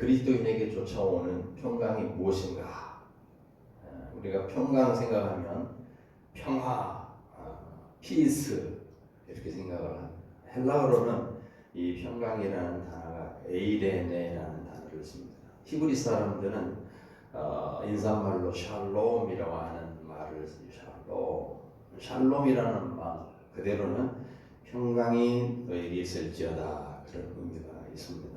그리스도인에게 쫓아오는 평강이 무엇인가? 우리가 평강 생각하면 평화, 피스 이렇게 생각을 합니다. 헬라어로는 이 평강이라는 단어가 에이레네라는 단어를 씁니다. 히브리 사람들은 인사말로 샬롬이라고 하는 말을 샬롬이라는 말 그대로는 평강이 너에게 있을지어다 그런 의미가 있습니다.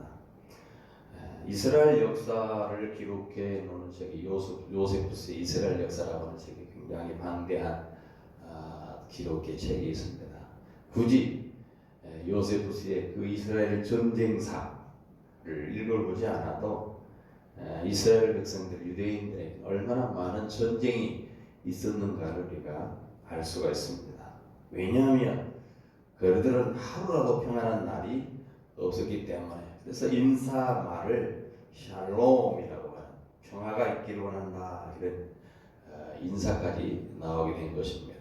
이스라엘 역사를 기록해 놓은 책이 요세푸스의 이스라엘 역사라고 하는 책이 굉장히 방대한 기록의 책이 있습니다. 굳이 요세푸스의 그 이스라엘 전쟁사를 읽어보지 않아도 이스라엘 백성들, 유대인들에게 얼마나 많은 전쟁이 있었는가를 우리가 알 수가 있습니다. 왜냐하면 그들은 하루라도 평안한 날이 없었기 때문에. 그래서 인사말을 샬롬이라고 하는 평화가 있기를 원한다 이런 인사까지 나오게 된 것입니다.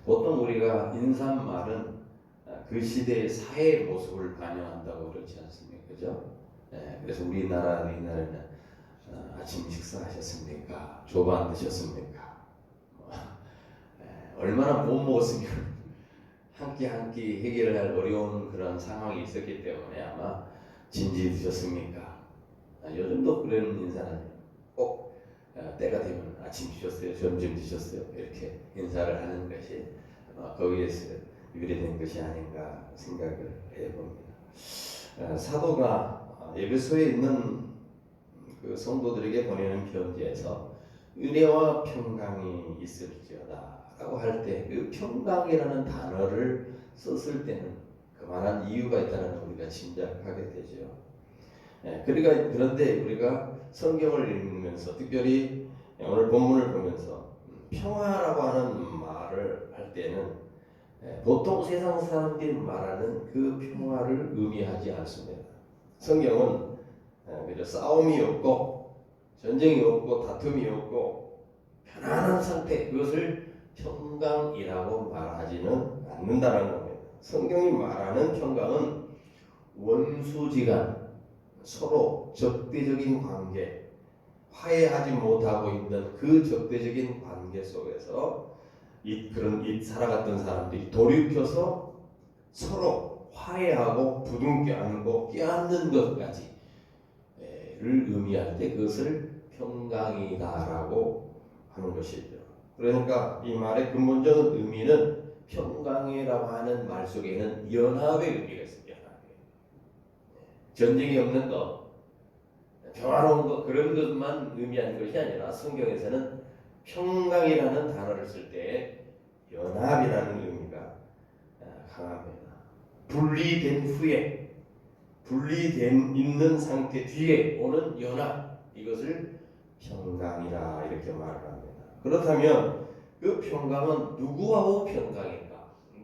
보통 우리가 인사말은 그 시대의 사회의 모습을 반영한다고 그렇지 않습니까? 그죠? 그래서 우리나라에는 아침 식사하셨습니까? 조반 드셨습니까? 얼마나 못 먹었으면 한 끼 해결할 어려운 그런 상황이 있었기 때문에 아마 진지 드셨습니까? 요즘도 그런 인사는 꼭 때가 되면 아침 드셨어요? 점심 드셨어요? 이렇게 인사를 하는 것이 거기에서 유래된 것이 아닌가 생각을 해봅니다. 사도가 에베소에 있는 그 성도들에게 보내는 편지에서 은혜와 평강이 있을지어다 라고 할 때 그 평강이라는 단어를 썼을 때는 그만한 이유가 있다는 걸 우리가 짐작하게 되죠. 그런데 우리가 성경을 읽으면서 특별히 오늘 본문을 보면서 평화라고 하는 말을 할 때는 보통 세상 사람들이 말하는 그 평화를 의미하지 않습니다. 성경은 싸움이 없고 전쟁이 없고 다툼이 없고 편안한 상태, 그것을 평강이라고 말하지는 않는다는 겁니다. 성경이 말하는 평강은 원수지간, 서로 적대적인 관계, 화해하지 못하고 있는 그 적대적인 관계 속에서 살아갔던 사람들이 돌이켜서 서로 화해하고 부둥켜 안고 껴안는 것까지를 의미할 때 그것을 평강이다라고 하는 것이죠. 그러니까 이 말의 근본적인 의미는 평강이라고 하는 말 속에는 연합의 의미가 있습니다. 전쟁이 없는 것, 평화로운 것, 그런 것만 의미하는 것이 아니라 성경에서는 평강이라는 단어를 쓸 때 연합이라는 의미가 강합니다. 분리된 후에, 분리된 있는 상태 뒤에 오는 연합, 이것을 평강이라 이렇게 말을 합니다. 그렇다면 그 평강은 누구와의 평강인가?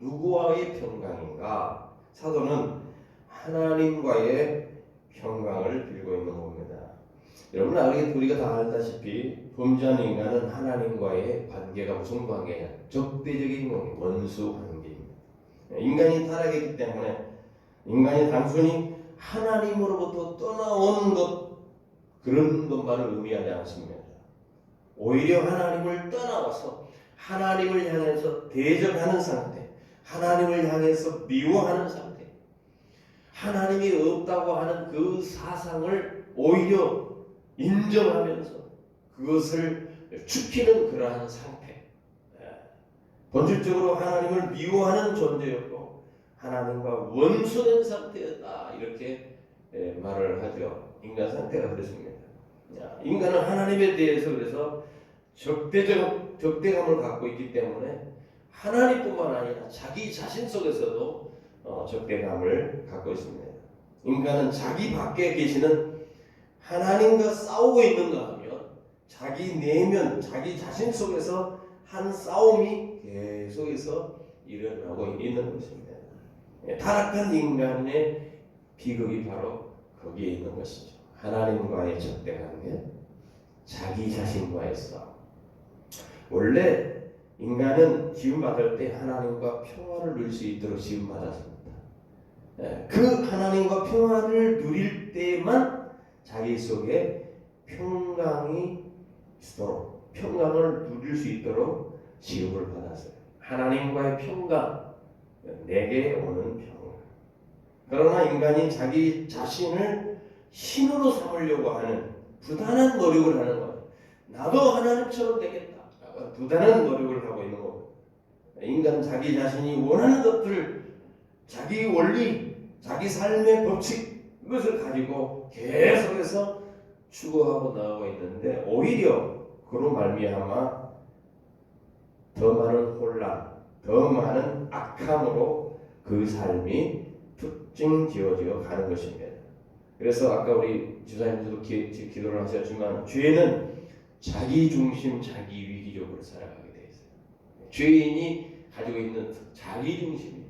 누구와의 평강인가? 사도는 하나님과의 평강을 빌고 있는 겁니다. 여러분 우리가 다 알다시피 범죄한 인간은 하나님과의 관계가 무슨 관계냐? 적대적인 관계, 원수 관계입니다. 인간이 타락했기 때문에 인간이 단순히 하나님으로부터 떠나온 것, 그런 것만을 의미하지 않습니다. 오히려 하나님을 떠나와서 하나님을 향해서 대적하는 상태, 하나님을 향해서 미워하는 상태, 하나님이 없다고 하는 그 사상을 오히려 인정하면서 그것을 죽이는 그러한 상태, 본질적으로 하나님을 미워하는 존재였고 하나님과 원수된 상태였다 이렇게 말을 하죠. 인간 상태가 그렇습니다. 인간은 하나님에 대해서 그래서 적대감을 갖고 있기 때문에 하나님뿐만 아니라 자기 자신 속에서도 적대감을 갖고 있습니다. 인간은 자기 밖에 계시는 하나님과 싸우고 있는가 하면 자기 내면, 자기 자신 속에서 한 싸움이 계속해서 일어나고 있는 것입니다. 타락한 인간의 비극이 바로 거기에 있는 것이죠. 하나님과의 적대관계, 자기 자신과의 싸움. 원래 인간은 지음받을 때 하나님과 평화를 누릴 수 있도록 지음받았습니다. 그 하나님과 평화를 누릴 때만 자기 속에 평강이 있도록, 평강을 누릴 수 있도록 지음을 받았어요. 하나님과의 평강, 내게 오는 평강. 그러나 인간이 자기 자신을 신으로 삼으려고 하는 부단한 노력을 하는 거예요. 나도 하나님처럼 되겠다. 부단한 노력을 하고 있는 거예요. 인간 자기 자신이 원하는 것들, 자기 원리, 자기 삶의 법칙, 이것을 가지고 계속해서 추구하고 나가고 있는데, 오히려 그로 말미암아 더 많은 혼란, 더 많은 악함으로 그 삶이 특징 지어져 가는 것입니다. 그래서 아까 우리 지사님들도 기도를 하셨지만, 죄는 자기 중심, 자기 위기적으로 살아가게 돼 있어요. 죄인이 가지고 있는 자기 중심이에요.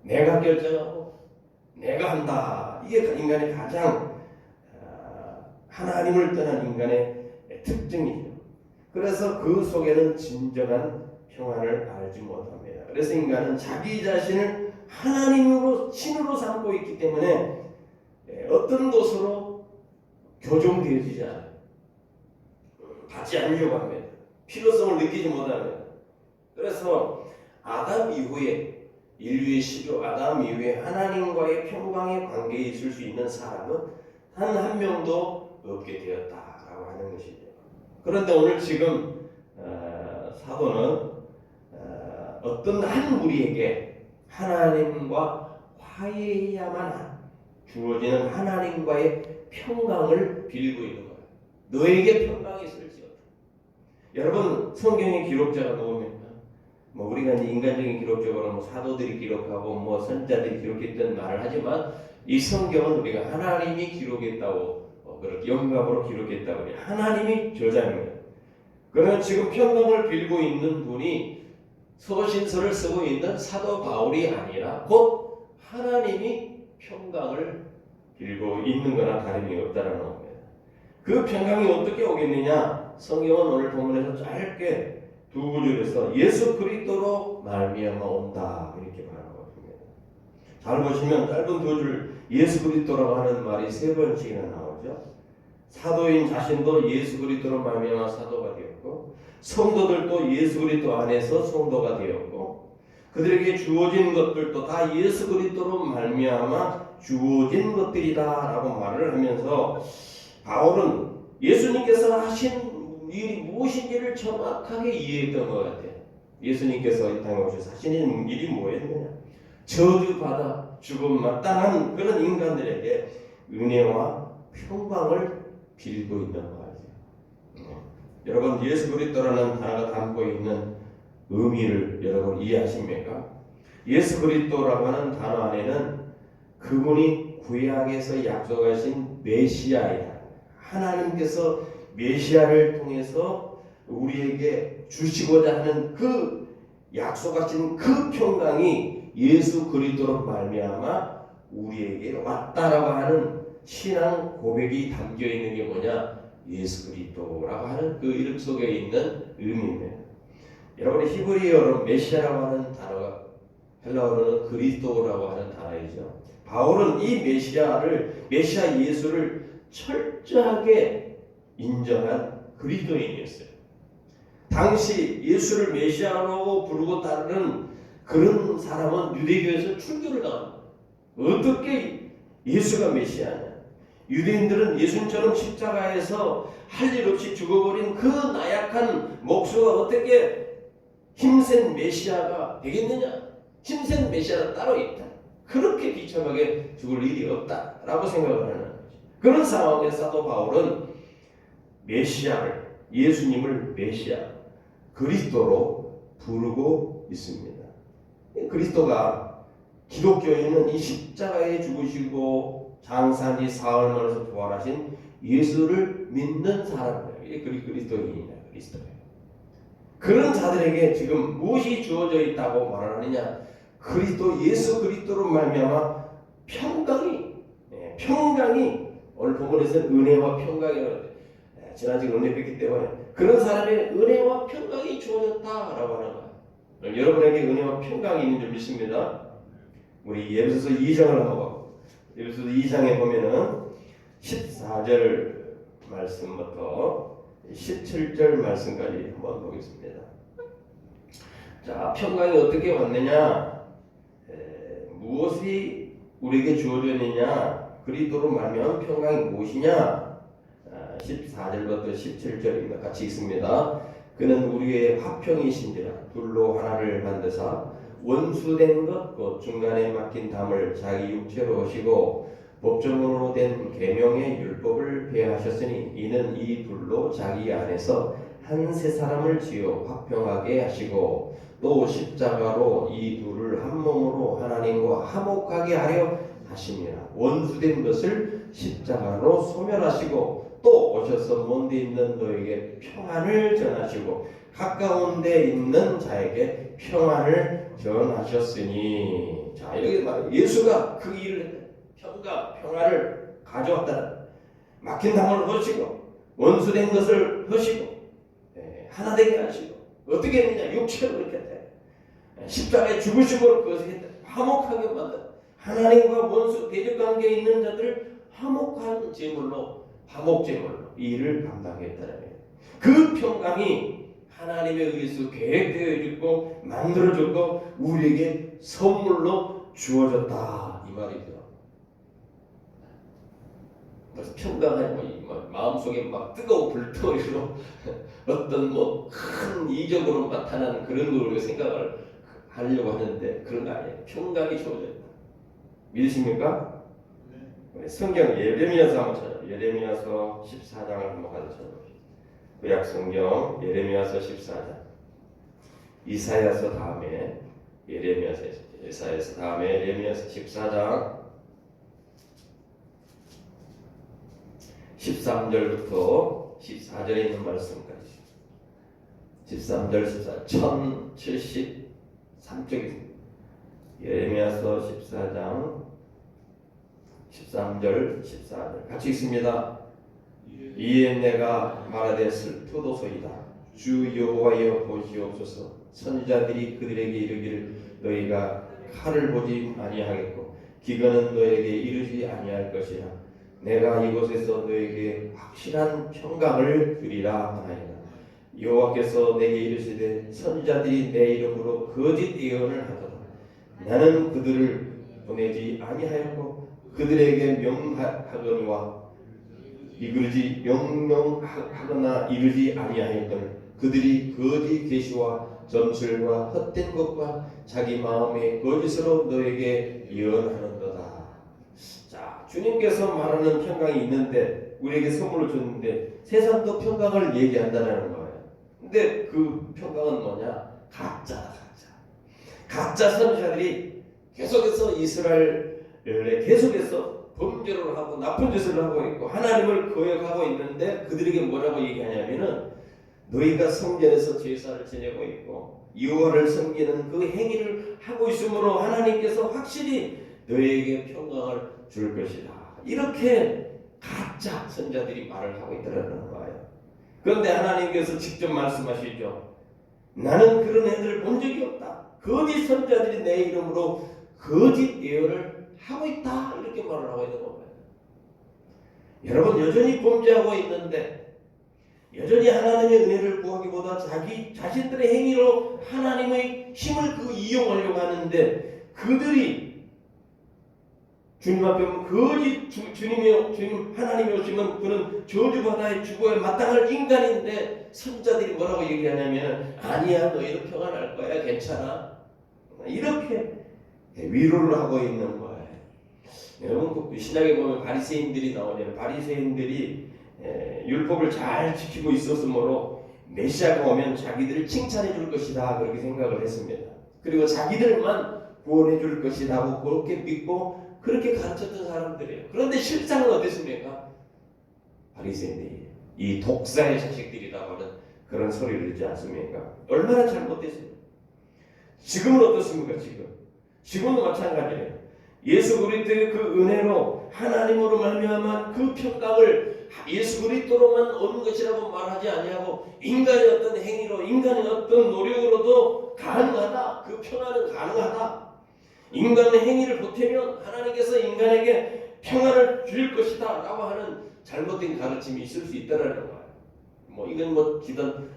내가 결정하고 내가 한다. 이게 인간의 가장 하나님을 떠난 인간의 특징이죠. 그래서 그 속에는 진정한 평안을 알지 못합니다. 그래서 인간은 자기 자신을 하나님으로, 신으로 삼고 있기 때문에 어떤 것으로 교정되어지지 않아요. 받지 않으려고 합니다. 필요성을 느끼지 못합니다. 그래서 아담 이후에, 인류의 시조 아담 이후에 하나님과의 평강의 관계에 있을 수 있는 사람은 단 한 명도 없게 되었다라고 하는 것이죠. 그런데 오늘 지금 사도는 어떤 한 무리에게 하나님과 화해해야만 주어지는 하나님과의 평강을 빌고 있는 거예요. 너에게 평강이 있을지어다. 여러분, 성경의 기록자가 누굽니까? 우리가 이제 인간적인 기록적으로 사도들이 기록하고 선지자들이 기록했던 말을 하지만, 이 성경은 우리가 하나님이 기록했다고, 그렇게 영감으로 기록했다고 그래요. 하나님이 저자입니다. 그러면 지금 평강을 빌고 있는 분이 서신서를 쓰고 있는 사도 바울이 아니라 곧 하나님이 평강을 빌고 있는 거나 다름이 없다라는 겁니다. 그 평강이 어떻게 오겠느냐? 성경은 오늘 본문에서 짧게 두 구절에서 예수 그리스도로 말미암아 온다 이렇게 말하고 있습니다. 잘 보시면 짧은 두 줄 예수 그리스도라고 하는 말이 세 번씩이나 나오죠. 사도인 자신도 예수 그리스도로 말미암아 사도가 되었고, 성도들도 예수 그리스도 안에서 성도가 되었고, 그들에게 주어진 것들도 다 예수 그리스도로 말미암아 주어진 것들이다라고 말을 하면서, 바울은 예수님께서 하신 일이 무엇인지를 정확하게 이해했던 것 같아요. 예수님께서 이 땅에 오셔서 하시는 일이 뭐였느냐? 저주받아 죽음 마땅한 그런 인간들에게 은혜와 평강을 빌고 있는 거죠. 여러분, 예수 그리스도라는 단어가 담고 있는 의미를 여러분 이해하십니까? 예수 그리스도라고 하는 단어 안에는 그분이 구약에서 약속하신 메시아이다. 하나님께서 메시아를 통해서 우리에게 주시고자 하는 그 약속하신 그 평강이 예수 그리스도로 말미암아 우리에게 왔다라고 하는 신앙 고백이 담겨 있는 게 뭐냐? 예수 그리스도라고 하는 그 이름 속에 있는 의미입니다. 여러분, 히브리어로 메시아라고 하는 단어가 헬라어로는 그리스도라고 하는 단어이죠. 바울은 이 메시아 예수를 철저하게 인정한 그리스도인이었어요. 당시 예수를 메시아로 부르고 따르는 그런 사람은 유대교에서 출교를 당합니다. 어떻게 예수가 메시아냐? 유대인들은 예수님처럼 십자가에서 할 일 없이 죽어버린 그 나약한 목수가 어떻게 힘센 메시아가 되겠느냐? 힘센 메시아는 따로 있다. 그렇게 비참하게 죽을 일이 없다라고 생각을 하는 거죠. 그런 상황에 사도 바울은 메시아를, 예수님을 메시아, 그리스도로 부르고 있습니다. 그리스도가 기독교인은 이 십자가에 죽으시고 장사니 사흘 만에서 부활하신 예수를 믿는 사람이에요. 이게 그리스도인이냐, 그리스도예요. 그런 자들에게 지금 무엇이 주어져 있다고 말을 하느냐? 예수 그리스도로 말미암아 평강이 오늘 본문에서는 은혜와 평강이라고 지난주에 은혜 뵙기 때문에 그런 사람의 은혜와 평강이 주어졌다라고 하는 거예요. 여러분에게 은혜와 평강이 있는 줄 믿습니다. 우리 에베소서 2장을 하고, 에베소서 2장에 보면은 14절 말씀부터 17절 말씀까지 한번 보겠습니다. 자, 평강이 어떻게 왔느냐? 무엇이 우리에게 주어졌느냐? 그리스도로 말미암은 평강이 무엇이냐? 14절부터 17절입니다. 같이 읽습니다. 그는 우리의 화평이신지라 둘로 하나를 만드사 원수된 것 곧 중간에 막힌 담을 자기 육체로 하시고 법정으로 된 계명의 율법을 폐하셨으니 이는 이 둘로 자기 안에서 한 세 사람을 지어 화평하게 하시고 또 십자가로 이 둘을 한 몸으로 하나님과 화목하게 하려 하심이라. 원수된 것을 십자가로 소멸하시고 또 오셔서 먼 데 있는 너에게 평안을 전하시고 가까운 데 있는 자에게 평안을 전하셨으니. 자, 이렇게 말 예수가 그 일을 평안을 가져왔다. 막힌 담을 허시고 원수된 것을 허시고 하나 되게 하시고 어떻게 했느냐? 육체로 이렇게 돼. 십자가에 죽으심으로 그것을 했다. 화목하게 만든 하나님과 원수 대적 관계에 있는 자들을 화목한 제물로 화목 제물로 이 일을 감당했다는 거예요. 그 평강이 하나님에 의해서 계획되어 있고 만들어졌고 우리에게 선물로 주어졌다 이 말이죠. 그래서 평강하니 마음속에 막 뜨거운 불덩이로 어떤 큰 이적으로 나타나는 그런 걸로 생각을 하려고 하는데 그런 거 아니에요. 평강이 주어졌다. 믿으십니까? 네. 성경 예레미야서 한번 찾아요. 예레미야서 14장을 한번 가서 찾아봅시다. 구약 성경 예레미야서 14장. 이사야서 다음에 이사야서 다음에 예레미야서 14장 13절부터 14절에 있는 말씀까지 13절 14절 1073쪽입니다. 예레미야서 14장 13절 14절 같이 읽습니다. 이에 내가 말하되 슬프도소이다. 주 여호와여 보시옵소서. 선지자들이 그들에게 이르기를 너희가 칼을 보지 아니하겠고 기근은 너에게 이르지 아니할 것이라. 내가 이곳에서 너에게 확실한 평강을 주리라 하나이다. 여호와께서 내게 이르시되 선지자들이 내 이름으로 거짓 예언을 하도다. 나는 그들을 보내지 아니하였고 그들에게 명하거니와 명령하거나 이르지 아니하였거늘 그들이 거짓 계시와 점술과 헛된 것과 자기 마음의 거짓으로 너에게 예언하는도다. 자, 주님께서 말하는 평강이 있는데 우리에게 선물을 줬는데 세상도 평강을 얘기한다는 거예요. 근데 그 평강은 뭐냐? 가짜 선지자들이 계속해서 이스라엘에 계속해서 범죄를 하고 나쁜 짓을 하고 있고 하나님을 거역하고 있는데 그들에게 뭐라고 얘기하냐면은 너희가 성전에서 제사를 지내고 있고 여호와를 섬기는 그 행위를 하고 있으므로 하나님께서 확실히 너희에게 평강을 줄 것이다. 이렇게 가짜 선지자들이 말을 하고 있더라는 거예요. 그런데 하나님께서 직접 말씀하시죠. 나는 그런 애들을 본 적이 없다. 거짓 선지자들이 내 이름으로 거짓 예언을 하고 있다. 이렇게 말을 하고 있는 겁니다. 여러분 여전히 범죄하고 있는데 여전히 하나님의 은혜를 구하기보다 자기 자신들의 행위로 하나님의 힘을 이용하려고 하는데 그들이 주님 앞에 오면 거짓 주님 하나님이 오시면 그는 저주바다에 죽어야 마땅할 인간인데 선자들이 뭐라고 얘기하냐면 아니야 너희도 평안할 거야 괜찮아 이렇게 위로를 하고 있는 거예요. 여러분 신약에 보면 바리새인들이 나오잖아요. 바리새인들이 율법을 잘 지키고 있었으므로 메시아가 오면 자기들을 칭찬해 줄 것이다 그렇게 생각을 했습니다. 그리고 자기들만 구원해 줄 것이다 하고 그렇게 믿고 그렇게 가르쳤던 사람들이에요. 그런데 실상은 어땠습니까? 바리새인들이 이 독사의 자식들이라고 하는 그런 소리를 듣지 않습니까? 얼마나 잘못됐습니까? 지금은 어떻습니까? 지금도 마찬가지예요. 예수 그리스도의 그 은혜로 하나님으로 말미암아 그 평강을 예수 그리스도로만 얻는 것이라고 말하지 아니하고 인간의 어떤 행위로 인간의 어떤 노력으로도 가능하다. 그 평안은 가능하다. 인간의 행위를 보태면 하나님께서 인간에게 평안을 줄 것이다 라고 하는 잘못된 가르침이 있을 수 있다라는 거예요. 뭐 이건 뭐 지금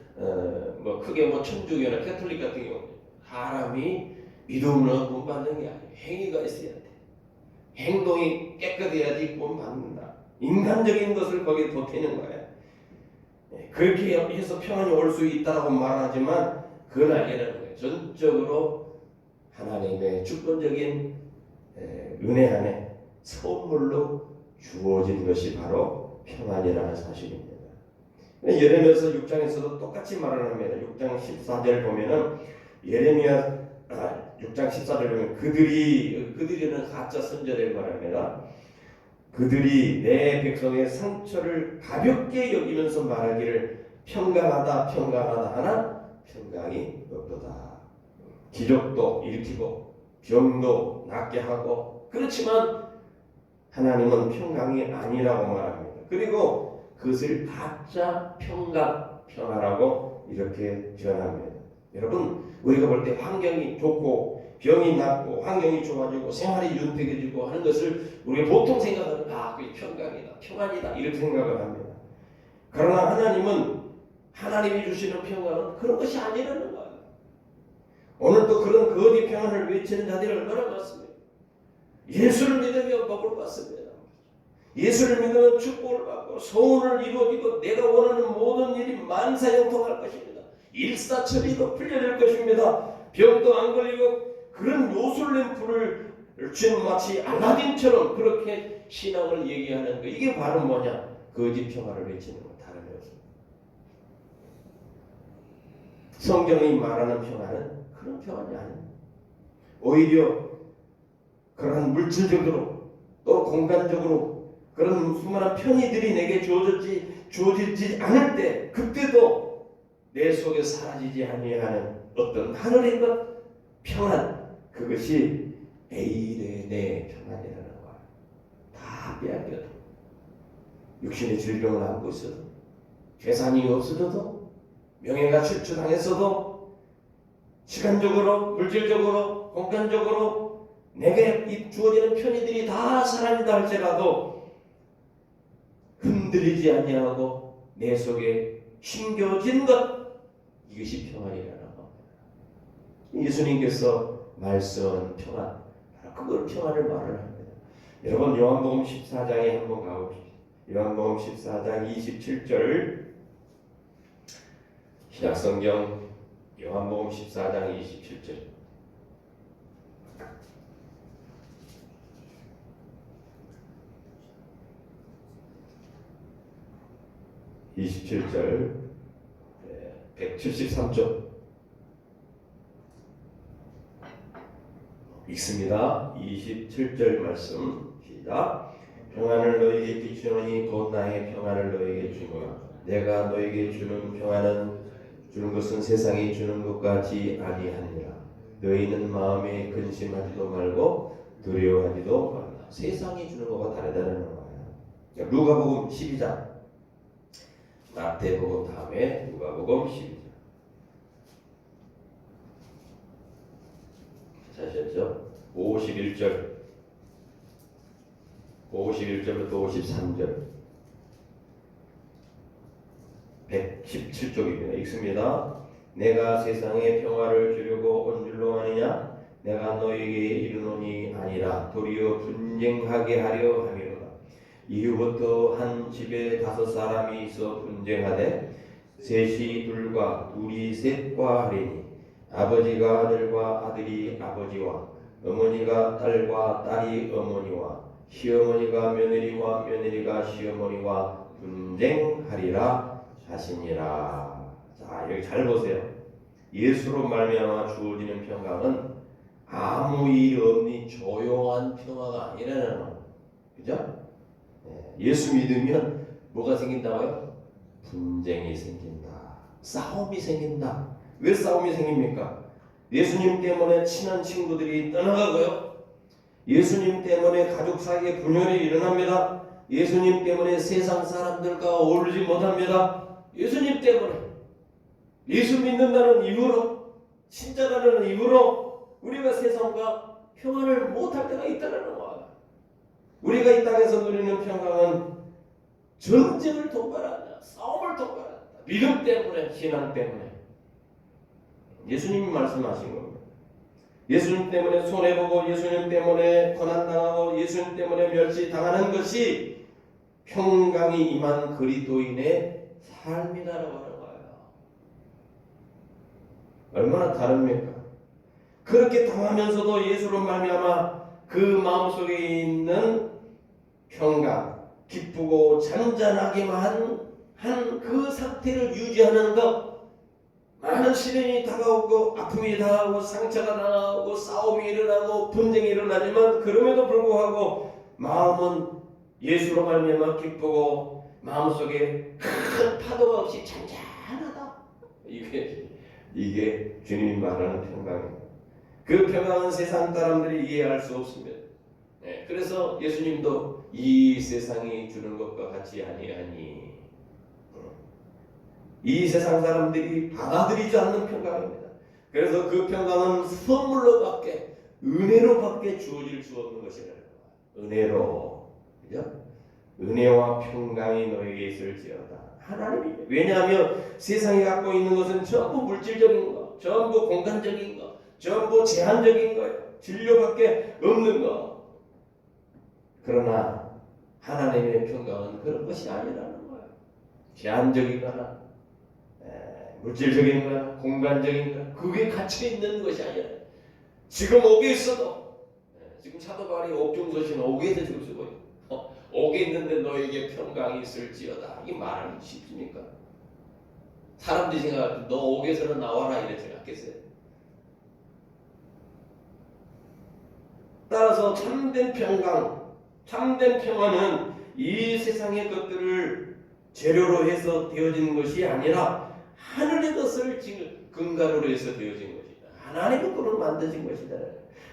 뭐 크게 뭐 천주교나 캐톨릭 같은 경우 사람이 믿음으로 구원받는 게 아니에요. 행위가 있어야 돼. 행동이 깨끗해야지 구원받는다. 인간적인 것을 거기에 보태는 거예요. 그렇게 해서 평안이 올 수 있다라고 말하지만 그건 아니라는 거예요. 전적으로 하나님의 주권적인 은혜 안에 선물로 주어진 것이 바로 평안이라는 사실입니다. 예레미야서 6장에서도 똑같이 말을 합니다. 6장 14절 보면은 예레미야 6장 14절 보면 그들이는 가짜 선자를 말합니다. 그들이 내 백성의 상처를 가볍게 여기면서 말하기를 평강하다 하나 평강이 없도다. 기적도 일으키고 병도 낫게 하고 그렇지만 하나님은 평강이 아니라고 말합니다. 그리고 그것을 가짜 평화라고 이렇게 전합니다. 여러분 우리가 볼 때 환경이 좋고 병이 낫고 환경이 좋아지고 생활이 윤택해지고 하는 것을 우리가 보통 생각하는 그게 평강이다 평안이다 이렇게 생각을 합니다. 그러나 하나님은 하나님이 주시는 평강은 그런 것이 아니라는 거예요. 오늘도 그런 거짓 평안을 외치는 자들이 얼마나 많습니다. 예수를 믿으면 복을 받습니다. 예수를 믿으면 축복을 받고 소원을 이루어지고 내가 원하는 모든 일이 만사형통할 것입니다. 일사천리로 풀려질 것입니다. 병도 안 걸리고 그런 요술낸 불을 쥔 마치 알라딘처럼 그렇게 신앙을 얘기하는 거 이게 바로 뭐냐? 거짓 평화를 외치는 거 다른 게 없습니다. 성경이 말하는 평화는 그런 평안이 아닙니다. 오히려 그런 물질적으로 또 공간적으로 그런 수많은 편의들이 내게 주어지지 않을 때 그때도 내 속에 사라지지 아니하는 어떤 하늘의 것 평안 그것이 에이레네 평안이라는 거야. 다 빼앗겨도 육신의 질병을 안고 있어도 재산이 없어도 명예가 실추당했어도 시간적으로 물질적으로 공간적으로 내게 주어지는 편의들이 다 사라진다 할지라도 흔들리지 아니하고 내 속에 심겨진 것 이것이 평안이라는 겁니다. 예수님께서 말씀은 평안 그걸 평안을 말을 합니다. 여러분 요한복음 14장에 한번 가봅시다. 요한복음 14장 27절 신약성경 요한복음 14장 27절 27절 173쪽 읽습니다. 27절 말씀 시작. 평안을 너희에게 비추노니 곧 나의 평안을 너희에게 주노라. 내가 너희에게 주는 평안은 주는 것은 세상이 주는 것 같이 아니하니라. 너희는 마음에 근심하지도 말고 두려워하지도 말라. 세상이 주는 것과 다르다는 거예요. 누가복음 12장 마태복음 다음에 누가복음 12장 아셨죠? 51절부터 53절 117쪽입니다. 읽습니다. 내가 세상에 평화를 주려고 온 줄로 아느냐? 내가 너희에게 이르노니 아니라 도리어 분쟁하게 하려 함이로다. 이후부터 한 집에 5사람이 있어 분쟁하되 셋이 둘과 둘이 셋과 하리니 아버지가 아들과 아들이 아버지와 어머니가 딸과 딸이 어머니와 시어머니가 며느리와 며느리가 시어머니와 분쟁하리라 하시니라. 자 여기 잘 보세요. 예수로 말미암아 주어지는 평강은 아무 일 없니 조용한 평화가 아니라는 거예요. 그죠? 예수 믿으면 뭐가 생긴다고요? 분쟁이 생긴다. 싸움이 생긴다. 왜 싸움이 생깁니까? 예수님 때문에 친한 친구들이 떠나가고요. 예수님 때문에 가족 사이에 분열이 일어납니다. 예수님 때문에 세상 사람들과 어울리지 못합니다. 예수님 때문에 예수 믿는다는 이유로 신자라는 이유로 우리가 세상과 평안을 못할 때가 있다는 거야. 우리가 이 땅에서 누리는 평강은 전쟁을 통과한다. 싸움을 통과한다. 믿음 때문에, 신앙 때문에. 예수님이 말씀하신 겁니다. 예수님 때문에 손해보고 예수님 때문에 고난당하고 예수님 때문에 멸시당하는 것이 평강이 임한 그리스도인의 삶이라고 하는 거예요. 얼마나 다릅니까? 그렇게 당하면서도 예수로 말미암아 그 마음속에 있는 평강, 기쁘고 잔잔하기만 한 그 상태를 유지하는 것, 많은 시련이 다가오고 아픔이 다가오고 상처가 다가오고 싸움이 일어나고 분쟁이 일어나지만 그럼에도 불구하고 마음은 예수로 말미암아 기쁘고 마음속에 큰 파도가 없이 잔잔하다. 이게 주님이 말하는 평강입니다. 그 평강은 세상 사람들이 이해할 수 없습니다. 네, 그래서 예수님도 이 세상이 주는 것과 같이 아니하니 이 세상 사람들이 받아들이지 않는 평강입니다. 그래서 그 평강은 선물로밖에 은혜로밖에 주어질 수 없는 것이라는 거예요. 은혜로, 그죠? 은혜와 평강이 너에게 있을지어다. 하나님이 왜냐하면 세상이 갖고 있는 것은 전부 물질적인 것, 전부 공간적인 것, 전부 제한적인 거예요. 진료밖에 없는 것. 그러나 하나님의 평강은 그런 것이 아니라는 거예요. 제한적이거나 물질적인 거나 공간적인 거나 그게 갇혀 있는 것이 아니라 지금 옥에 있어도 지금 사도 바울이 옥중서신 옥에서 지금 쓰고 있고 옥에 있는데 너에게 평강이 있을지어다. 이게 말하기 쉽습니까? 사람들이 생각할 때 너 옥에서는 나와라 이렇게 생각했어요. 따라서 참된 평강, 참된 평화는 이 세상의 것들을 재료로 해서 되어진 것이 아니라 하늘의 것을 지금 근간으로 해서 되어진 것이다. 하나님의 것으로 만드신 것이다.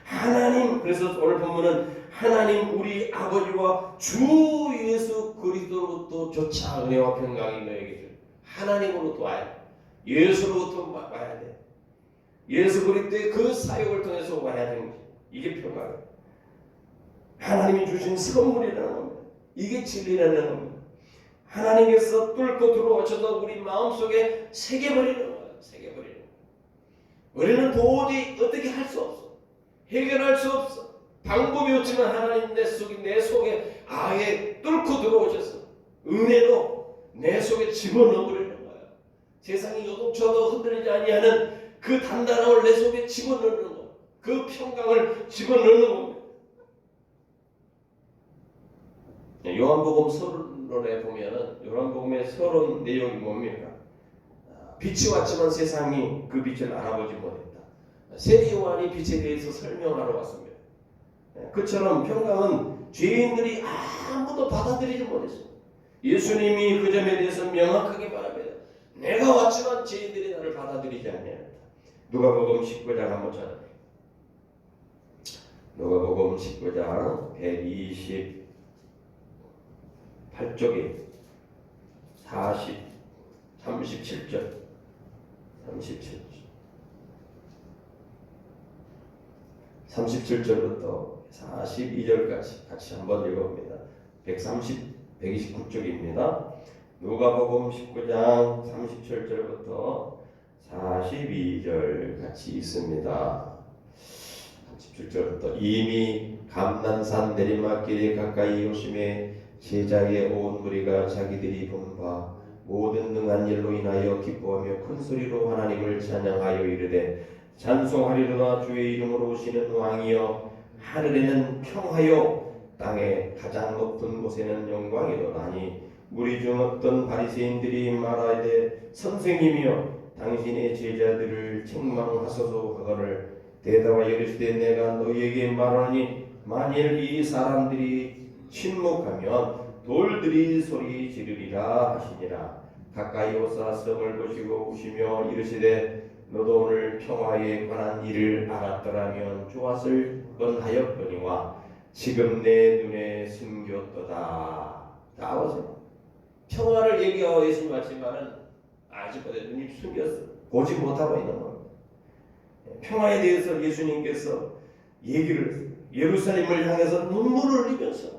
하나님, 그래서 오늘 본문은 하나님 우리 아버지와 주 예수 그리스도로부터 조차 은혜와 평강이 너에게 줄. 하나님으로부터 와야 돼. 예수로부터 와야 돼. 예수 그리스도의 그 사역을 통해서 와야 되는 것이다. 이게 평강이에요. 하나님이 주신 선물이라는 겁니다. 이게 진리라는 겁니다. 하나님께서 뚫고 들어오셔서 우리 마음속에 새겨버리는 거예요. 새겨버리는 거예요. 우리는 도저히 어떻게 할 수 없어. 해결할 수 없어. 방법이 없지만 하나님 내 속에 아예 뚫고 들어오셔서 은혜로 내 속에 집어넣어버리는 거예요. 세상이 요동쳐도 흔들리지 아니하는 그 단단함을 내 속에 집어넣는 거예요. 그 평강을 집어넣는 겁니다. 요한복음 서론에 보면은 요한복음의 서론 내용이 뭡니까? 빛이 왔지만 세상이 그 빛을 알아보지 못했다. 세리 요한이 빛에 대해서 설명하러 왔습니다. 그처럼 평강은 죄인들이 아무도 받아들이지 못했어. 예수님이 그 점에 대해서 명확하게 말합니다. 내가 왔지만 죄인들이 나를 받아들이지 않는다. 누가복음 19장 한번 찾아봐요. 누가복음 19장 128쪽에 37절 37절부터 42절까지 같이 한번 읽어봅니다. 129쪽입니다. 누가복음 19장 37절부터 42절 같이 있습니다. 37절부터 이미 감난산 내리막길에 가까이 오심에 제자의 온 무리가 자기들이 본 바 모든 능한 일로 인하여 기뻐하며 큰 소리로 하나님을 찬양하여 이르되 찬송하리로다 주의 이름으로 오시는 왕이여 하늘에는 평하여 땅에 가장 높은 곳에는 영광이로나니 무리 중 어떤 바리새인들이 말하되 선생님이여 당신의 제자들을 책망하소서 하거늘 대답하여 이르시되 내가 너희에게 말하니 만일 이 사람들이 침묵하면 돌들이 소리 지르리라 하시니라. 가까이 오사 성을 보시고 우시며 이르시되 너도 오늘 평화에 관한 일을 알았더라면 좋았을 뻔하였거니와 지금 내 눈에 숨겼도다. 나와서 평화를 얘기하고 예수님 하지만은 아직까지 눈이 숨겼어. 보지 못하고 있는 겁니다. 평화에 대해서 예수님께서 얘기를 예루살렘을 향해서 눈물을 흘리면서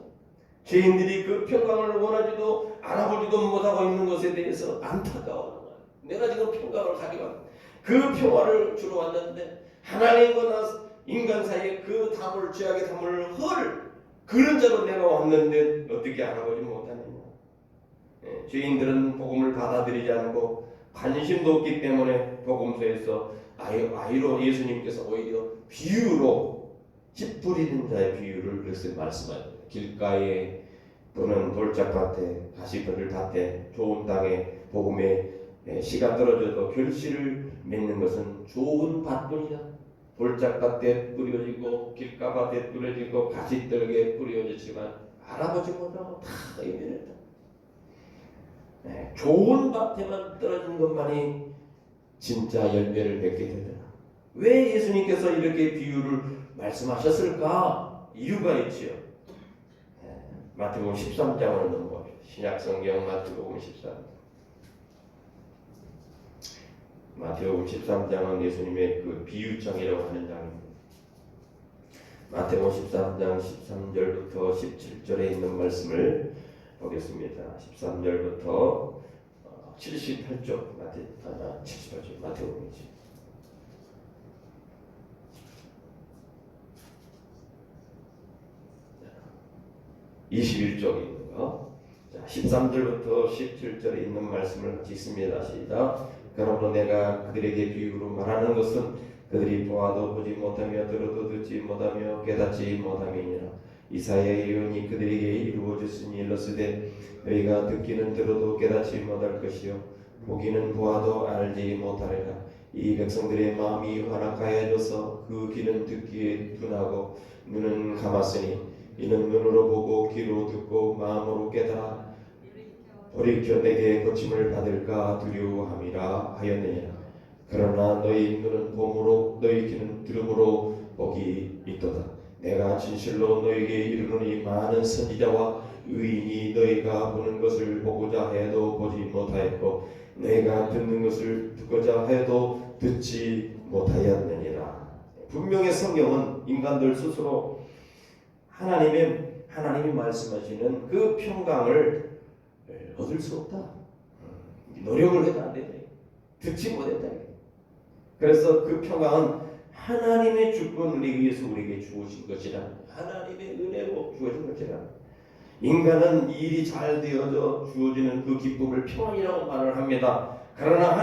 죄인들이 그 평강을 원하지도 알아보지도 못하고 있는 것에 대해서 안타까워하는 거야. 내가 지금 평강을 가져왔, 그 평화를 주러 왔는데 하나님과 나 인간 사이에 그 담을, 죄악의 담을 헐 그런 자로 내가 왔는데 어떻게 알아보지 못하느냐. 죄인들은 복음을 받아들이지 않고 관심도 없기 때문에 복음서에서 아이로 예수님께서 오히려 비유로 씨 뿌리는 자의 비유를 그렇게 말씀하셨어요. 길가에 또는 돌짝밭에 가시버들 밭에 좋은 땅에 복음의 씨가 떨어져도 결실을 맺는 것은 좋은 밭뿐이다. 돌짝밭에 뿌려지고 길가밭에 뿌려지고 가시떨기에 뿌려지지만 알아보지 못하고 다 의미했다. 좋은 밭에만 떨어진 것만이 진짜 열매를 맺게 되더라. 왜 예수님께서 이렇게 비유를 말씀하셨을까? 이유가 있지요. 마태복음 13장으로 넘어갑니다. 신약성경 마태복음 13장. 마태복음 13장은 예수님의 그 비유장이라고 하는 장입니다. 마태복음 13장 13절부터 17절에 있는 말씀을 보겠습니다. 13절부터 78쪽 78쪽 마태복음이지. 21쪽에 있는 거. 자, 13절부터 17절에 있는 말씀을 같이 읽습니다. 시작. 그러므로 내가 그들에게 비유로 말하는 것은 그들이 보아도 보지 못하며 들어도 듣지 못하며 깨닫지 못함이니라. 이사야의 예언이 그들에게 이루어졌으니 일렀으되 너희가 듣기는 들어도 깨닫지 못할 것이요 보기는 보아도 알지 못하리라. 이 백성들의 마음이 완악하여져서 그 귀는 듣기에 둔하고 눈은 감았으니 이는 눈으로 보고 귀로 듣고 마음으로 깨달아 돌이켜 내게 고침을 받을까 두려워함이라 하였느니라. 그러나 너희 눈은 봄으로 너희 귀는 들음으로 복이 있도다. 내가 진실로 너희에게 이르노니 많은 선지자와 의인이 너희가 보는 것을 보고자 해도 보지 못하였고 너희가 듣는 것을 듣고자 해도 듣지 못하였느니라. 분명히 성경은 인간들 스스로 하나님이 말씀하시는 그 평강을 얻을 수 없다. 노력을 해도 안 된다. 듣지 못했다. 그래서 그 평강은 하나님의 주권을 위해서 우리에게 주어진 것이라. 하나님의 은혜로 주어진 것이라. 인간은 일이 잘 되어져 주어지는 그 기쁨을 평안이라고 말을 합니다. 그러나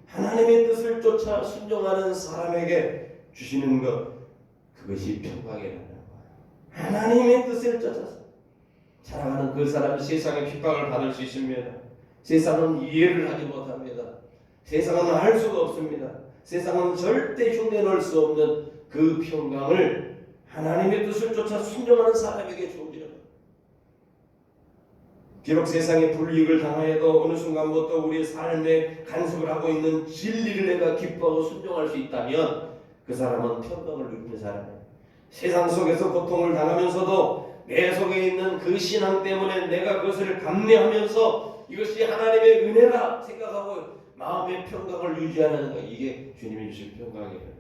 하나님의 뜻을 쫓아 순종하는 사람에게 주시는 것, 그것이 평강이라는 거예요. 하나님의 뜻을 쫓아서 살아가는 그 사람이 세상의 핍박을 받을 수 있습니다. 세상은 이해를 하지 못합니다. 세상은 알 수가 없습니다. 세상은 절대 흉내낼 수 없는 그 평강을 하나님의 뜻을 쫓아 순종하는 사람에게 주어지는 것. 비록 세상에 불이익을 당하여도 어느 순간부터 우리의 삶에 간섭을 하고 있는 진리를 내가 기뻐하고 순종할 수 있다면 그 사람은 평강을 누리는 사람이에요. 세상 속에서 고통을 당하면서도 내 속에 있는 그 신앙 때문에 내가 그것을 감내하면서 이것이 하나님의 은혜라 생각하고 마음의 평강을 유지하는 것, 이게 주님이 주신 평강이에요.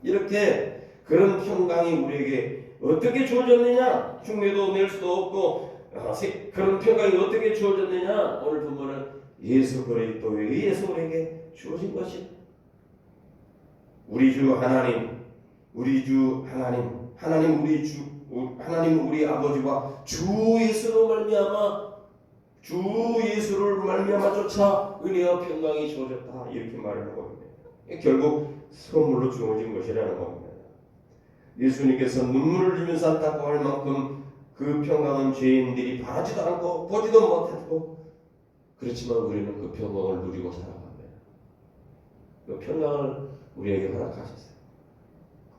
이렇게 그런 평강이 우리에게 어떻게 주어졌느냐? 흉내도 낼 수도 없고 그런 평강이 어떻게 주어졌느냐? 오늘 본문은 예수 그리스도에 의해서 우리에게 주어진 것이 우리 주 하나님, 하나님 우리 아버지와 주 예수를 말미암아 쫓아 은혜와 평강이 주어졌다, 이렇게 말을 하고 있네요. 결국 선물로 주어진 것이라는 겁니다. 예수님께서 눈물을 흘리면서 안타까워할 만큼 그 평강은 죄인들이 바라지도 않고 보지도 못했고, 그렇지만 우리는 그 평강을 누리고 살아갑니다. 그 평강을 우리에게 허락하셨어요.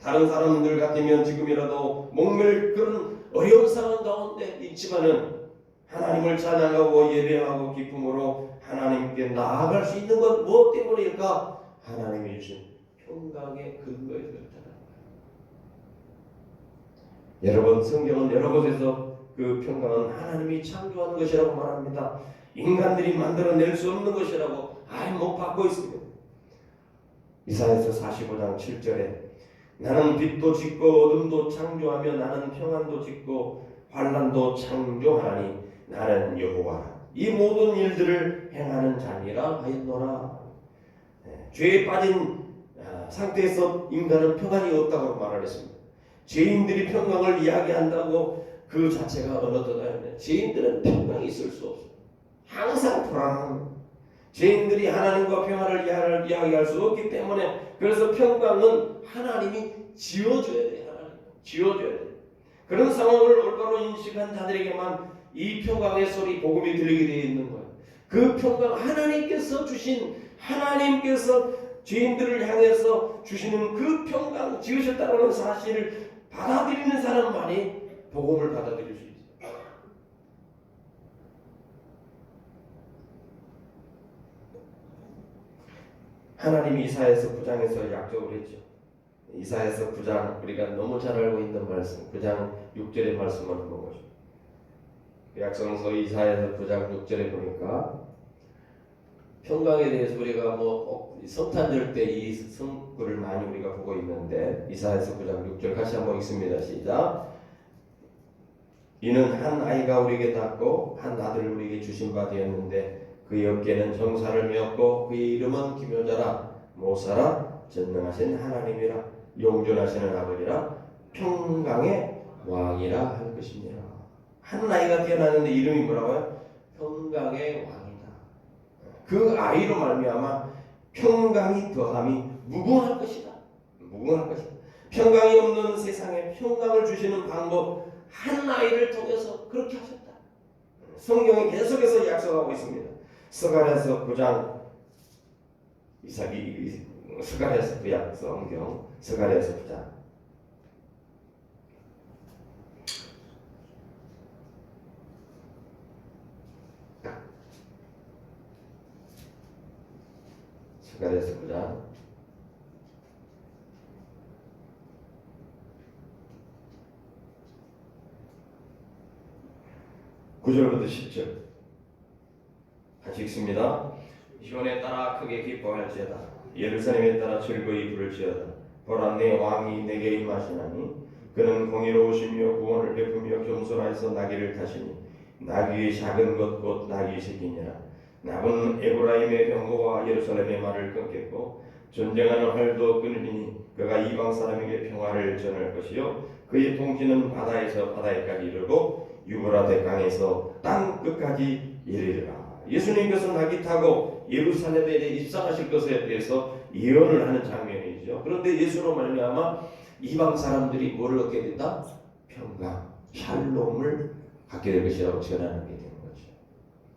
다른 사람들 같으면 지금이라도 목맬 그런 어려운 상황 가운데 있지만은 하나님을 찬양하고 예배하고 기쁨으로 하나님께 나아갈 수 있는 건 무엇 때문일까? 하나님이 주신 평강의 근거에 그렇다는 거예요. 여러분, 성경은 여러 곳에서 그 평강은 하나님이 창조한 것이라고 말합니다. 인간들이 만들어낼 수 없는 것이라고 못 받고 있습니다. 이사야서 45장 7절에 나는 빛도 짓고 어둠도 창조하며 나는 평안도 짓고 환난도 창조하나니 나는 여호와라. 이 모든 일들을 행하는 자니라 하였노라. 죄에 빠진 상태에서 인간은 평안이 없다고 말하겠습니다. 죄인들이 평강을 이야기한다고 그 자체가 어느덧 죄인들은 평강이 있을 수 없어요. 항상 불안합니다. 죄인들이 하나님과 평안을 이야기할 수 없기 때문에 그래서 평강은 하나님이 지어줘야 돼요. 하나님 지어줘야 돼요. 그런 상황을 올바로 인식한 자들에게만 이 평강의 소리 복음이 들리게 되어 있는 거예요. 그 평강 하나님께서 주신 하나님께서 죄인들을 향해서 주시는 그 평강 지으셨다는 사실을 받아들이는 사람만이 복음을 받아들일 수 있어요. 하나님이 이사야서 9장에서 약속을 했죠. 이사야서 9장 우리가 너무 잘 알고 있는 말씀 9장 6절의 말씀을 한번 보죠. 약성서 이사야서 9장 6절에 보니까 평강에 대해서 우리가 성탄절 때 이 성구를 많이 우리가 보고 있는데 이사야서 9장 6절 같이 한번 읽습니다. 시작. 이는 한 아이가 우리에게 낳고 한 아들을 우리에게 주신 바 되었는데 그의 어깨는 정사를 메었고 그의 이름은 기묘자라 모사라 전능하신 하나님이라 용존하시는 아버지라 평강의 왕이라 할 것입니다. 한 아이가 태어났는데 이름이 뭐라고요? 평강의 왕이다. 그 아이로 말미암아 평강이 더함이 무궁할 것이다. 무궁할 것이다. 평강이 없는 세상에 평강을 주시는 방법 한 아이를 통해서 그렇게 하셨다. 성경이 계속해서 약속하고 있습니다. 스가랴서 9장 스가랴서 구약 성경 스가랴서 9장 스가랴서 9장 9절부터 10절 같이 읽습니다. 시온에 따라 크게 기뻐할지어다. 예루살렘에 따라 즐거이 부를지어다. 보라 내 왕이 내게 임하시나니 그는 공의로우시며 구원을 베푸며 겸손하여서 나귀를 타시니 나귀의 작은 것 곧 나귀의 새끼니라. 나무는 에브라임의 병거와 예루살렘의 말을 끊겠고 전쟁하는 활도 끊으리니 그가 이방 사람에게 평화를 전할 것이요 그의 통치는 바다에서 바다에까지 이르고 유브라 대강에서 땅 끝까지 이르리라. 예수님께서 나귀 타고 예루살렘에 입성하실 것에 대해서 예언을 하는 장면이죠. 그런데 예수로 말미암아 이방 사람들이 뭐를 얻게 된다? 평강, 샬롬을 갖게 될 것이라고 전하는 게 되는 거죠.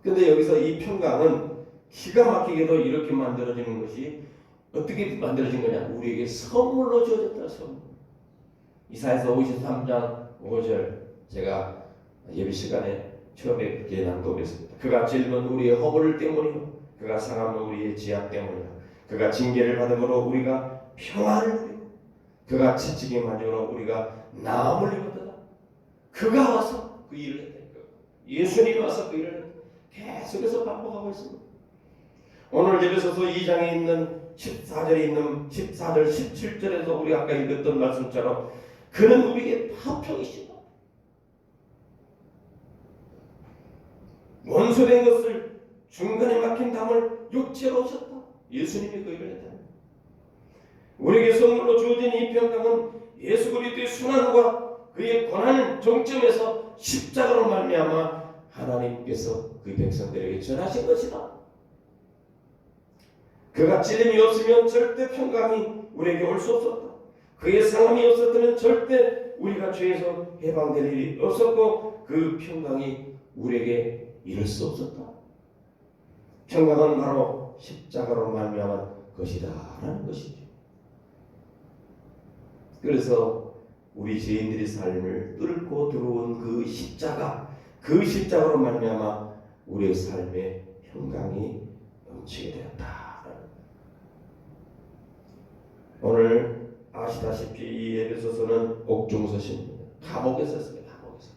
그런데 여기서 이 평강은 기가 막히게도 이렇게 만들어지는 것이 어떻게 만들어진 거냐? 우리에게 선물로 주어졌다. 선물. 이사야서 53장 5절 제가 예배 시간에 처음에 그렇게 낭독했습니다. 그가 찔면 우리의 허물을 때문이요 그가 상함은 우리의 지악 때문이라. 그가 징계를 받음으로 우리가 평화를 누리고 그가 채찍에 맞음으로 우리가 나음을 입었다. 그가 와서 그 일을 했다니까. 예수님이 와서 그 일을 했다. 계속해서 반복하고 있습니다. 오늘 예배소서 2장에 있는 14절에 있는 14절 17절에서 우리 아까 읽었던 말씀처럼 그는 우리에게 화평이시다. 원수된 것을 중간에 막힌 담을 육체로 오셨다. 예수님이 그 일을 했다. 우리에게 선물로 주어진 이 평강은 예수 그리스도의 순환과 그의 권한 정점에서 십자가로 말미암아 하나님께서 그 백성들에게 전하신 것이다. 그가 찔림이 없으면 절대 평강이 우리에게 올 수 없었다. 그의 상함이 없었다면 절대 우리가 죄에서 해방될 일이 없었고 그 평강이 우리에게 이룰 수 없었다. 평강은 바로 십자가로 말미암은 것이다라는 것이죠. 그래서 우리 죄인들의 삶을 뚫고 들어온 그 십자가로 말미암아 우리의 삶에 평강이 넘치게 되었다. 오늘 아시다시피 이 에베소서는 옥중서신입니다. 감옥에서 썼어요. 감옥에서.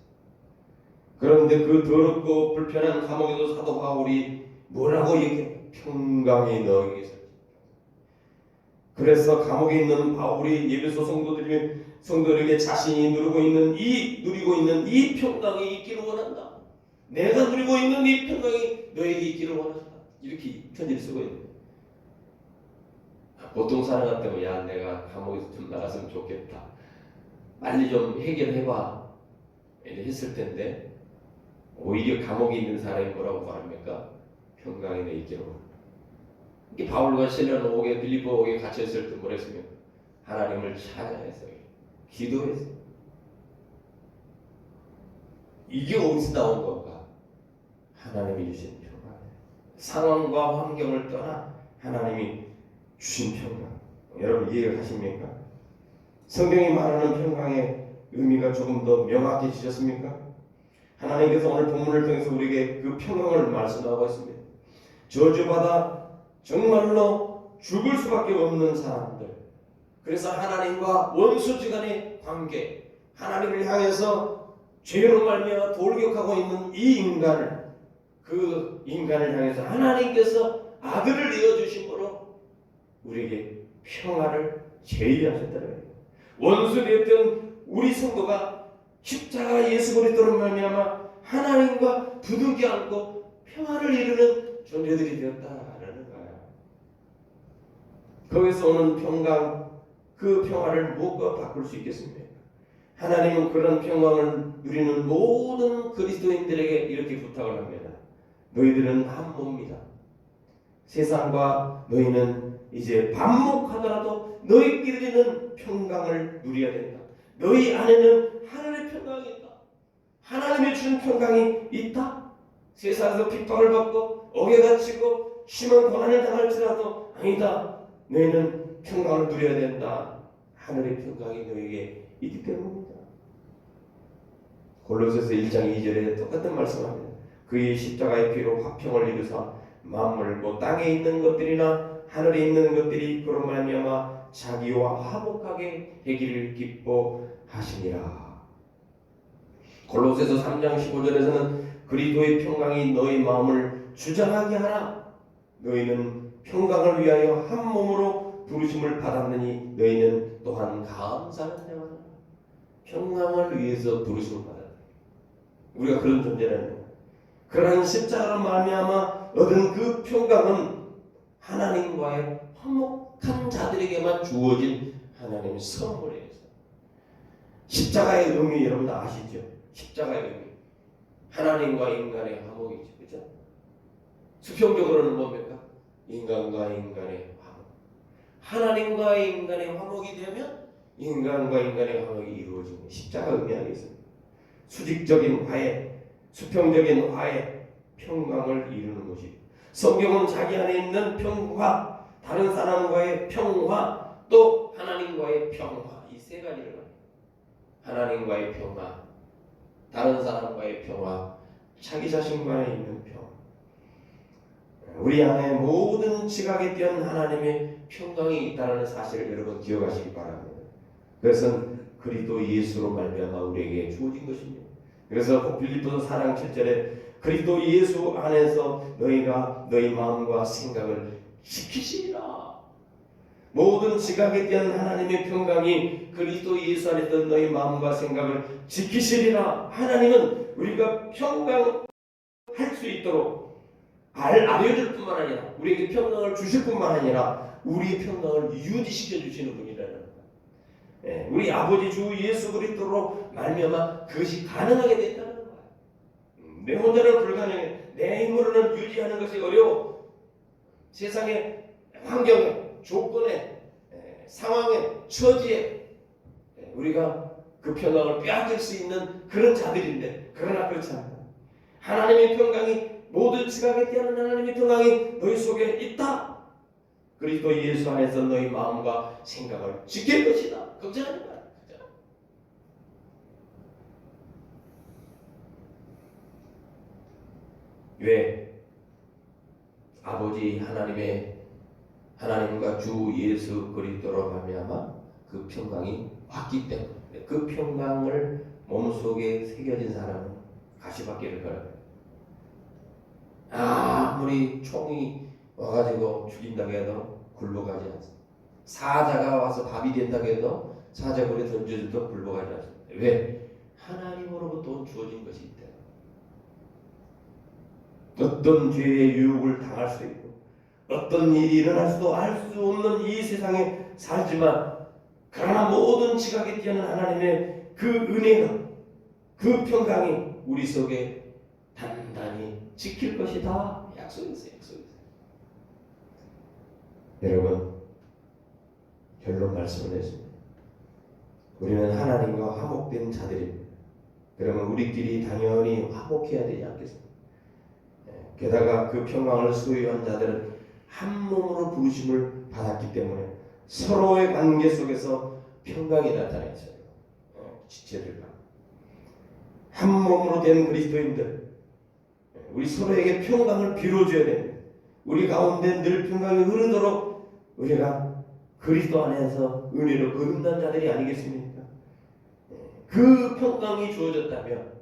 그런데 그 더럽고 불편한 감옥에도 사도 바울이 뭐라고 얘기해요? 평강이 너에게 있었지. 그래서 감옥에 있는 바울이 에베소 성도들이 성도에게 자신이 누리고 있는 이 평강이 있기를 원한다. 내가 누리고 있는 이 평강이 너에게 있기를 원한다. 이렇게 편지를 쓰고 있는. 보통 사람 같으면 야 내가 감옥에서 좀 나갔으면 좋겠다. 빨리 좀 해결해봐. 이렇게 했을 텐데 오히려 감옥에 있는 사람이 뭐라고 말합니까? 평강이 내 있기를 원한다. 이 바울과 실라는 옥에 빌립보 옥에 갇혔을 때 뭐랬습니까? 하나님을 찬양했어요. 기도했어요. 이게 어디서 나온 건가? 하나님이 주신 평강. 상황과 환경을 떠나 하나님이 주신 평강. 여러분 이해가 가십니까? 성경이 말하는 평강의 의미가 조금 더 명확해지셨습니까? 하나님께서 오늘 본문을 통해서 우리에게 그 평강을 말씀하고 있습니다. 저주받아 정말로 죽을 수밖에 없는 사람들, 그래서 하나님과 원수지간의 관계, 하나님을 향해서 죄로 말미암아 돌격하고 있는 이 인간을, 그 인간을 향해서 하나님께서 아들을 내어주심으로 우리에게 평화를 제의하셨다는 거예요. 원수되었던 우리 성도가 십자가 예수 그리스도로 말미암아 하나님과 부둥켜 안고 평화를 이루는 존재들이 되었다라는 거예요. 거기서 오는 평강, 그 평화를 무엇과 바꿀 수 있겠습니까? 하나님은 그런 평강을 누리는 모든 그리스도인들에게 이렇게 부탁을 합니다. 너희들은 한 몸이다. 세상과 너희는 이제 반목하더라도 너희끼리는 평강을 누려야 된다. 너희 안에는 하나님의 평강이 있다. 하나님이 주는 평강이 있다. 세상에서 핍박을 받고 억에 갇히고 심한 고난을 당할지라도 아니다. 너희는 평강을 누려야 된다. 하늘의 평강이 너에게 있기 때문입니다. 골로새서 1장 2절에 똑같은 말씀합니다. 그의 십자가의 피로 화평을 이루사 만물 뭐 땅에 있는 것들이나 하늘에 있는 것들이 그로 말미암아 자기와 화목하게 되기를 기뻐하시니라. 골로새서 3장 15절에서는 그리스도의 평강이 너희 마음을 주장하게 하라. 너희는 평강을 위하여 한 몸으로 부르심을 받았느니 너희는 또한 감사는 자라. 평강을 위해서 부르심을 받았다. 우리가 그런 존재라는 거예요. 그러한 십자가로 말미암아 얻은 그 평강은 하나님과의 화목한 자들에게만 주어진 하나님의 선물이에요. 십자가의 의미 여러분 다 아시죠? 십자가의 의미. 하나님과 인간의 화목이죠. 그죠? 수평적으로는 뭡니까? 인간과 인간의 화목. 하나님과 인간의 화목이 되면 인간과 인간의 화목이 이루어지는 십자가 의미하겠습니다. 수직적인 화해, 수평적인 화해, 평강을 이루는 것이. 성경은 자기 안에 있는 평화, 다른 사람과의 평화, 또 하나님과의 평화, 이 세 가지를 합니다. 하나님과의 평화, 다른 사람과의 평화, 자기 자신과의 있는 평화. 우리 안에 모든 지각에 띄운 하나님의 평강이 있다는 사실을 여러분 기억하시기 바랍니다. 그것은 그리스도 예수로 말미암아 우리에게 주어진 것입니다. 그래서 빌립보서 4장 7절에 그리스도 예수 안에서 너희가 너희 마음과 생각을 지키시리라. 모든 지각에 대한 하나님의 평강이 그리스도 예수 안에서 너희 마음과 생각을 지키시리라. 하나님은 우리가 평강할 수 있도록 알려줄 뿐만 아니라 우리에게 평강을 주실 뿐만 아니라 우리의 평강을 유지시켜 주시는 분이라는 거예요. 우리 아버지 주 예수 그리스도로 말미암아 그것이 가능하게 됐다는 거예요. 내 혼자는 불가능해. 내 힘으로는 유지하는 것이 어려워. 세상의 환경에, 조건에, 상황에, 처지에 우리가 그 평강을 빼앗길 수 있는 그런 자들인데, 그러나 그렇지 않다. 하나님의 평강이, 모든 지각에 대한 하나님의 평강이 너희 속에 있다. 그리스도 예수 안에서 너희 마음과 생각을 지킬 것이다. 걱정하지 마라. 왜? 아버지 하나님과 주 예수 그리스도로 말미암아 그 평강이 왔기 때문에 그 평강을 몸속에 새겨진 사람은 가시밭길을 걸어요. 아무리 총이 와가지고 죽인다고 해도 굴러가지 않습니다. 사자가 와서 밥이 된다고 해도 사자굴에 던져져도 굴복하지 않습니다. 왜? 하나님으로부터 주어진 것이기 때문에. 어떤 죄의 유혹을 당할 수 있고 어떤 일이 일어날 수도 알 수 없는 이 세상에 살지만 그러나 모든 지각에 뛰어난 하나님의 그 은혜가 그 평강이 우리 속에 단단히 지킬 것이다. 약속했어요. 여러분, 결론 말씀을 했습니다. 우리는 하나님과 화목된 자들입니다. 그러면 우리끼리 당연히 화목해야 되지 않겠습니까? 게다가 그 평강을 소유한 자들은 한 몸으로 부르심을 받았기 때문에 서로의 관계 속에서 평강이 나타나있어요. 지체들과 한 몸으로 된 그리스도인들, 우리 서로에게 평강을 빌어줘야 됩니다. 우리 가운데 늘 평강이 흐르도록 우리가 그리스도 안에서 은혜로 거듭난 자들이 아니겠습니까? 그 평강이 주어졌다면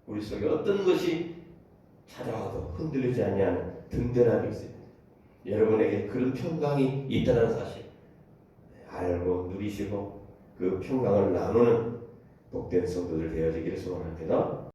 우리 속에 어떤 것이 찾아와도 흔들리지 아니하는 든든함이 있습니다. 여러분에게 그런 평강이 있다는 사실 알고 누리시고 그 평강을 나누는 복된 성도들 되어지기를 소원합니다.